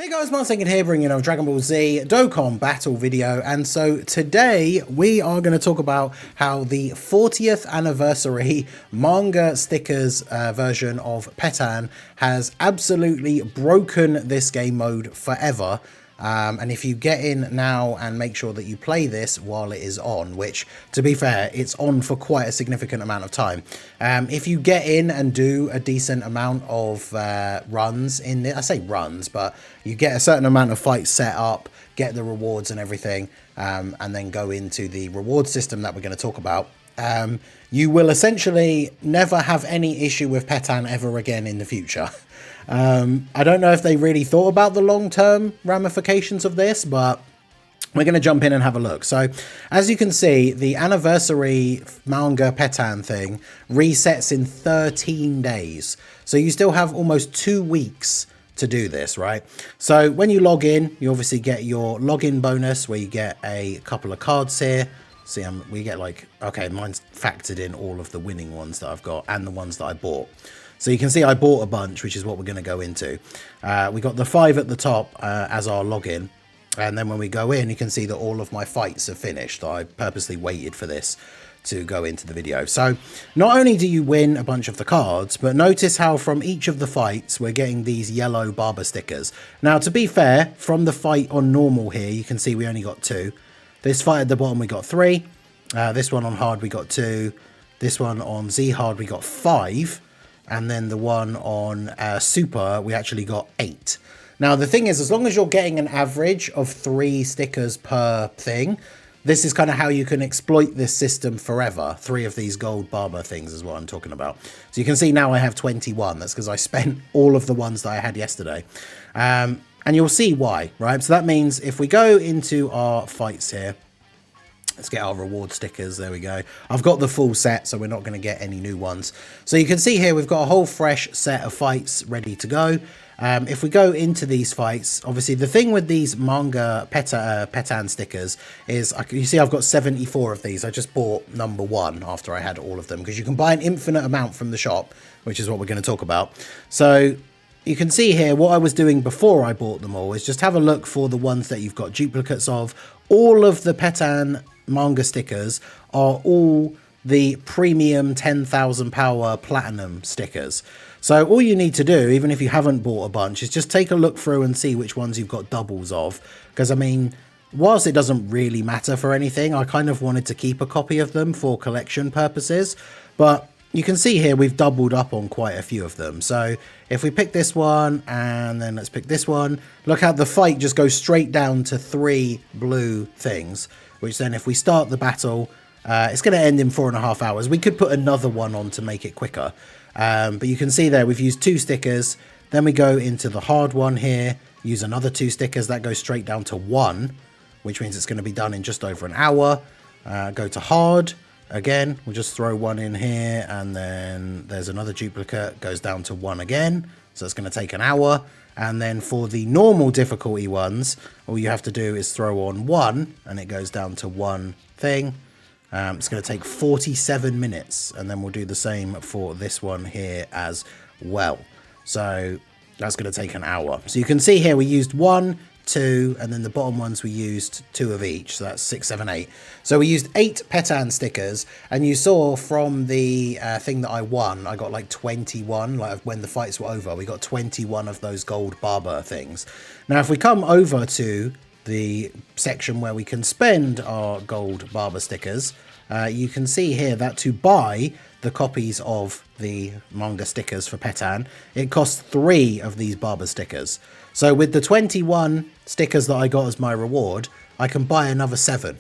Hey guys, Martin here bringing you a Dragon Ball Z Dokkan battle video, and so today we are going to talk about how the 40th anniversary manga stickers version of Pettan has absolutely broken this game mode forever. And if you get in now and make sure that you play this while it is on, which, to be fair, it's on for quite a significant amount of time. If you get in and do a decent amount of runs in it, I say runs, but you get a certain amount of fights set up, get the rewards and everything, and then go into the reward system that we're going to talk about. You will essentially never have any issue with Pettan ever again in the future. I don't know if they really thought about the long-term ramifications of this, but we're going to jump in and have a look. So, as you can see, the anniversary manga Pettan thing resets in 13 days. So you still have almost 2 weeks to do this, right? So when you log in, you obviously get your login bonus where you get a couple of cards here. See, we get like, okay, mine's factored in all of the winning ones that I've got and the ones that I bought. So you can see I bought a bunch, which is what we're going to go into. We got the 5 at the top as our login. And then when we go in, you can see that all of my fights are finished. I purposely waited for this to go into the video. So not only do you win a bunch of the cards, but notice how from each of the fights, we're getting these yellow barber stickers. Now, to be fair, from the fight on normal here, you can see we only got 2. This fight at the bottom, we got 3. This one on hard, we got 2. This one on Z hard, we got 5. And then the one on super, we actually got 8. Now, the thing is, as long as you're getting an average of 3 stickers per thing, this is kind of how you can exploit this system forever. 3 of these gold barber things is what I'm talking about. So you can see now I have 21. That's because I spent all of the ones that I had yesterday. And you'll see why, right? So that means if we go into our fights here, let's get our reward stickers. There we go. I've got the full set, so we're not going to get any new ones. So you can see here we've got a whole fresh set of fights ready to go. If we go into these fights, obviously the thing with these manga Pettan stickers is, you see I've got 74 of these. I just bought number 1 after I had all of them, because you can buy an infinite amount from the shop, which is what we're going to talk about. So you can see here what I was doing before I bought them all is just have a look for the ones that you've got duplicates of. All of the Pettan manga stickers are all the premium 10,000 power platinum stickers. So all you need to do, even if you haven't bought a bunch, is just take a look through and see which ones you've got doubles of. Because I mean, whilst it doesn't really matter for anything, I kind of wanted to keep a copy of them for collection purposes. But you can see here we've doubled up on quite a few of them. So if we pick this one and then let's pick this one, look how the fight just goes straight down to 3 blue things, which then if we start the battle, it's going to end in 4.5 hours. We could put another one on to make it quicker. But you can see there we've used 2 stickers. Then we go into the hard one here, use another 2 stickers. That goes straight down to 1, which means it's going to be done in just over an hour. Go to hard. Again, we'll just throw 1 in here, and then there's another duplicate, goes down to 1 again. So it's going to take an hour. And then for the normal difficulty ones, all you have to do is throw on 1, and it goes down to 1 thing. It's going to take 47 minutes, and then we'll do the same for this one here as well. So that's going to take an hour. So you can see here we used 1, 2, and then the bottom ones we used 2 of each. So that's 6, 7, 8. So we used 8 Pettan stickers, and you saw from the thing that I won, I got like 21. Like when the fights were over, we got 21 of those gold barber things. Now, if we come over to the section where we can spend our gold barber stickers, you can see here that to buy the copies of the manga stickers for Pettan, it costs 3 of these barber stickers. So with the 21 stickers that I got as my reward, I can buy another 7.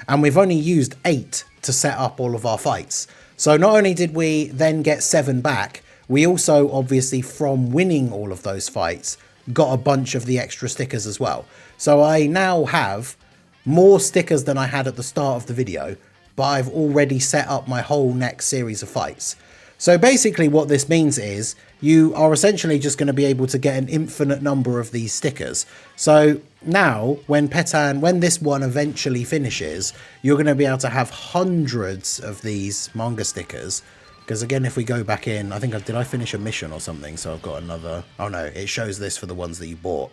And we've only used 8 to set up all of our fights. So not only did we then get 7 back, we also obviously from winning all of those fights got a bunch of the extra stickers as well. So I now have more stickers than I had at the start of the video, but I've already set up my whole next series of fights. So basically what this means is you are essentially just going to be able to get an infinite number of these stickers. So now when this one eventually finishes, you're going to be able to have hundreds of these manga stickers Because again, if we go back in, I think did I finish a mission or something? So I've got another. Oh no, it shows this for the ones that you bought.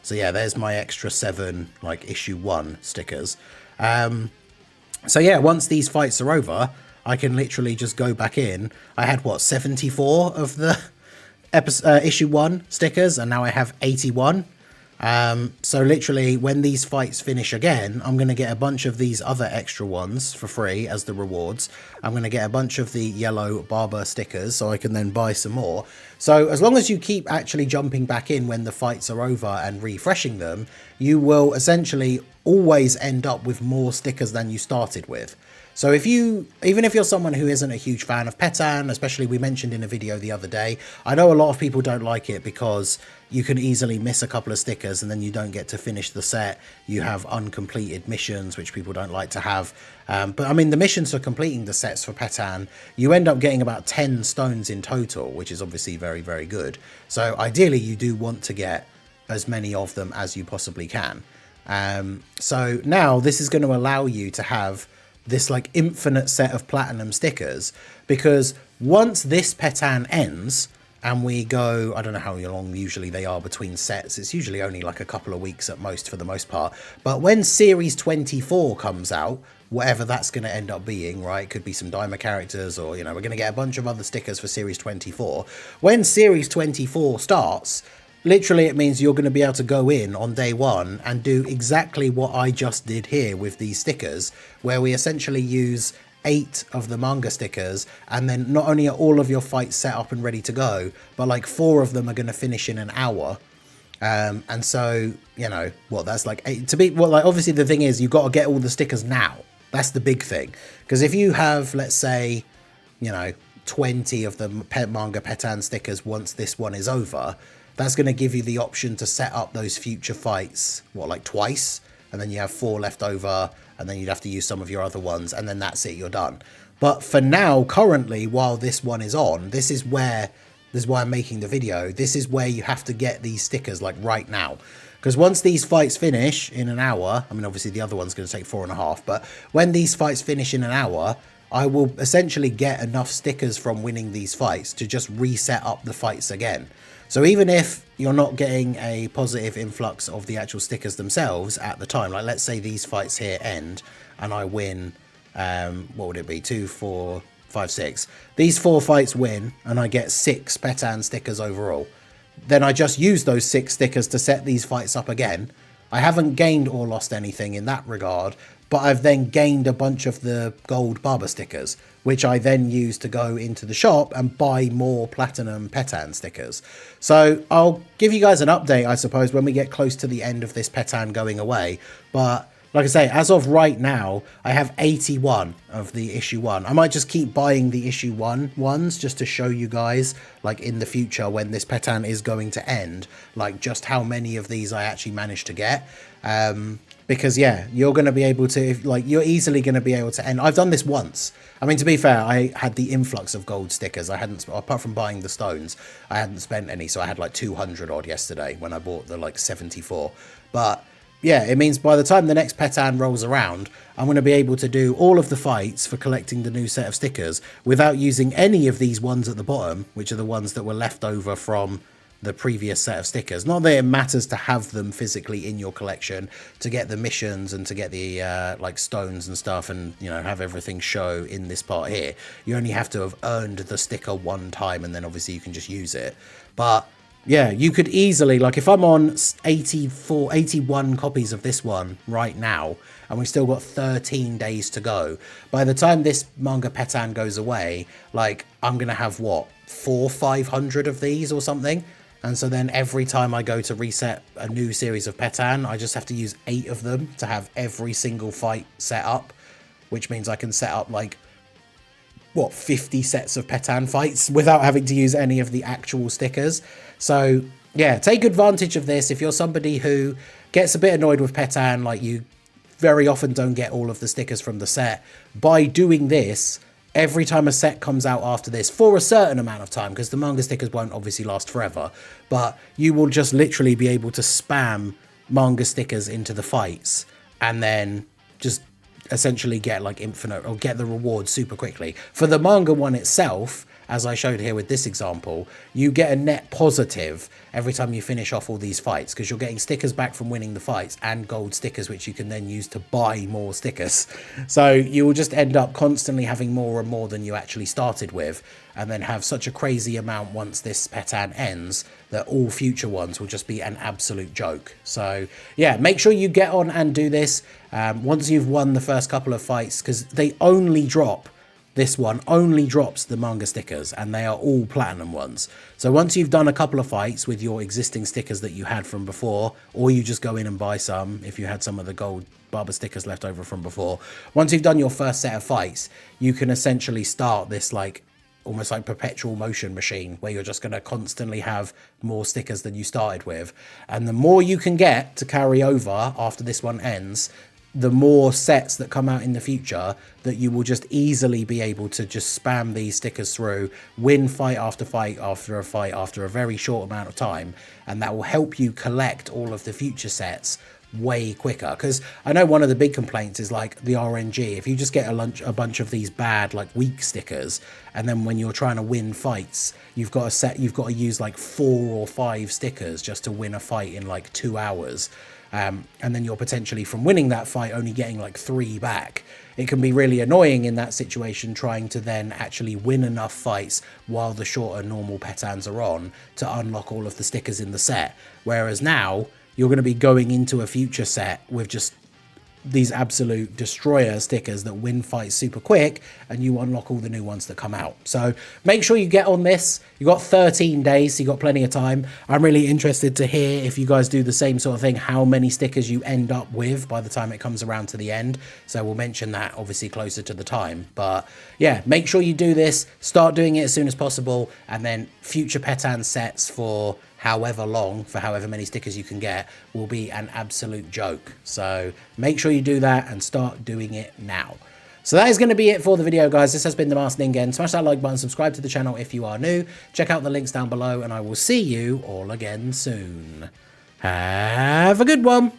So yeah, there's my extra 7 like issue 1 stickers. So yeah, once these fights are over, I can literally just go back in. I had what, 74 of the issue 1 stickers, and now I have 81. So literally when these fights finish again, I'm going to get a bunch of these other extra ones for free as the rewards. I'm going to get a bunch of the yellow barber stickers so I can then buy some more. So as long as you keep actually jumping back in when the fights are over and refreshing them, you will essentially always end up with more stickers than you started with. So even if you're someone who isn't a huge fan of Pettan, especially we mentioned in a video the other day, I know a lot of people don't like it because you can easily miss a couple of stickers and then you don't get to finish the set. You have uncompleted missions, which people don't like to have. But I mean, the missions for completing the sets for Pettan, you end up getting about 10 stones in total, which is obviously very, very good. So ideally, you do want to get as many of them as you possibly can. So now this is going to allow you to have this like infinite set of platinum stickers, because once this Pettan ends and we go, I don't know how long usually they are between sets, it's usually only like a couple of weeks at most for the most part, but when series 24 comes out, whatever that's going to end up being, right, could be some diamond characters, or you know, we're going to get a bunch of other stickers for series 24. When series 24 starts, literally it means you're going to be able to go in on day 1 and do exactly what I just did here with these stickers, where we essentially use 8 of the manga stickers, and then not only are all of your fights set up and ready to go, but like 4 of them are going to finish in an hour. And so, you know, what, that's like 8 to be, well, like obviously the thing is, you've got to get all the stickers now. That's the big thing. Because if you have, let's say, you know, 20 of the manga Pettan stickers once this one is over, that's going to give you the option to set up those future fights, what, like twice? And then you have 4 left over, and then you'd have to use some of your other ones, and then that's it, you're done. But for now, currently, while this one is on, this is why I'm making the video. This is where you have to get these stickers, like right now. Because once these fights finish in an hour, I mean, obviously the other one's going to take 4.5, but when these fights finish in an hour, I will essentially get enough stickers from winning these fights to just reset up the fights again. So even if you're not getting a positive influx of the actual stickers themselves at the time, like let's say these fights here end and I win, what would it be, 2, 4, 5, 6. These 4 fights win and I get 6 Pettan stickers overall. Then I just use those 6 stickers to set these fights up again. I haven't gained or lost anything in that regard, but I've then gained a bunch of the gold barber stickers, which I then use to go into the shop and buy more platinum Pettan stickers. So I'll give you guys an update, I suppose, when we get close to the end of this Pettan going away. But like I say, as of right now, I have 81 of the issue 1. I might just keep buying the issue 1 ones just to show you guys, like in the future when this Pettan is going to end, like just how many of these I actually managed to get. Because yeah, you're going to be able to, you're easily going to be able to end. I've done this once. I mean, to be fair, I had the influx of gold stickers. I hadn't, apart from buying the stones, I hadn't spent any. So I had like 200 odd yesterday when I bought the like 74. But yeah, it means by the time the next Pettan rolls around, I'm going to be able to do all of the fights for collecting the new set of stickers without using any of these ones at the bottom, which are the ones that were left over from the previous set of stickers. Not that it matters to have them physically in your collection to get the missions and to get the like stones and stuff, and you know, have everything show in this part here. You only have to have earned the sticker one time, and then obviously you can just use it. But yeah, you could easily, like if I'm on 81 copies of this one right now, and we've still got 13 days to go, by the time this manga Pettan goes away, like I'm gonna have what, 400-500 of these or something. And so then every time I go to reset a new series of Pettan, I just have to use 8 of them to have every single fight set up, which means I can set up like, what, 50 sets of Pettan fights without having to use any of the actual stickers. So yeah, take advantage of this. If you're somebody who gets a bit annoyed with Pettan, like you very often don't get all of the stickers from the set, by doing this, every time a set comes out after this, for a certain amount of time, because the manga stickers won't obviously last forever, but you will just literally be able to spam manga stickers into the fights and then just essentially get like infinite or get the reward super quickly. For the manga one itself, as I showed here with this example, you get a net positive every time you finish off all these fights, because you're getting stickers back from winning the fights and gold stickers, which you can then use to buy more stickers. So you will just end up constantly having more and more than you actually started with, and then have such a crazy amount once this Pettan ends that all future ones will just be an absolute joke. So yeah, make sure you get on and do this once you've won the first couple of fights, because they only drop, this one only drops the manga stickers, and they are all platinum ones. So once you've done a couple of fights with your existing stickers that you had from before, or you just go in and buy some if you had some of the gold barber stickers left over from before, once you've done your first set of fights, you can essentially start this like almost like perpetual motion machine where you're just going to constantly have more stickers than you started with. And the more you can get to carry over after this one ends, the more sets that come out in the future that you will just easily be able to just spam these stickers through, win fight after fight after a fight after a very short amount of time, and that will help you collect all of the future sets way quicker. Because I know one of the big complaints is like the RNG. If you just get a bunch of these bad like weak stickers, and then when you're trying to win fights, you've got to use like 4 or 5 stickers just to win a fight in like 2 hours. And then you're potentially from winning that fight only getting like 3 back. It can be really annoying in that situation, trying to then actually win enough fights while the shorter normal Pettans are on to unlock all of the stickers in the set. Whereas now you're going to be going into a future set with just these absolute destroyer stickers that win fights super quick, and you unlock all the new ones that come out. So make sure you get on this. You've got 13 days, so you've got plenty of time. I'm really interested to hear if you guys do the same sort of thing, how many stickers you end up with by the time it comes around to the end. So we'll mention that obviously closer to the time. But yeah, make sure you do this, start doing it as soon as possible, and then future Pettan sets for however long, for however many stickers you can get, will be an absolute joke. So make sure you do that and start doing it now. So that is going to be it for the video, guys. This has been the Masked Ningen. Smash that like button, subscribe to the channel if you are new. Check out the links down below, and I will see you all again soon. Have a good one.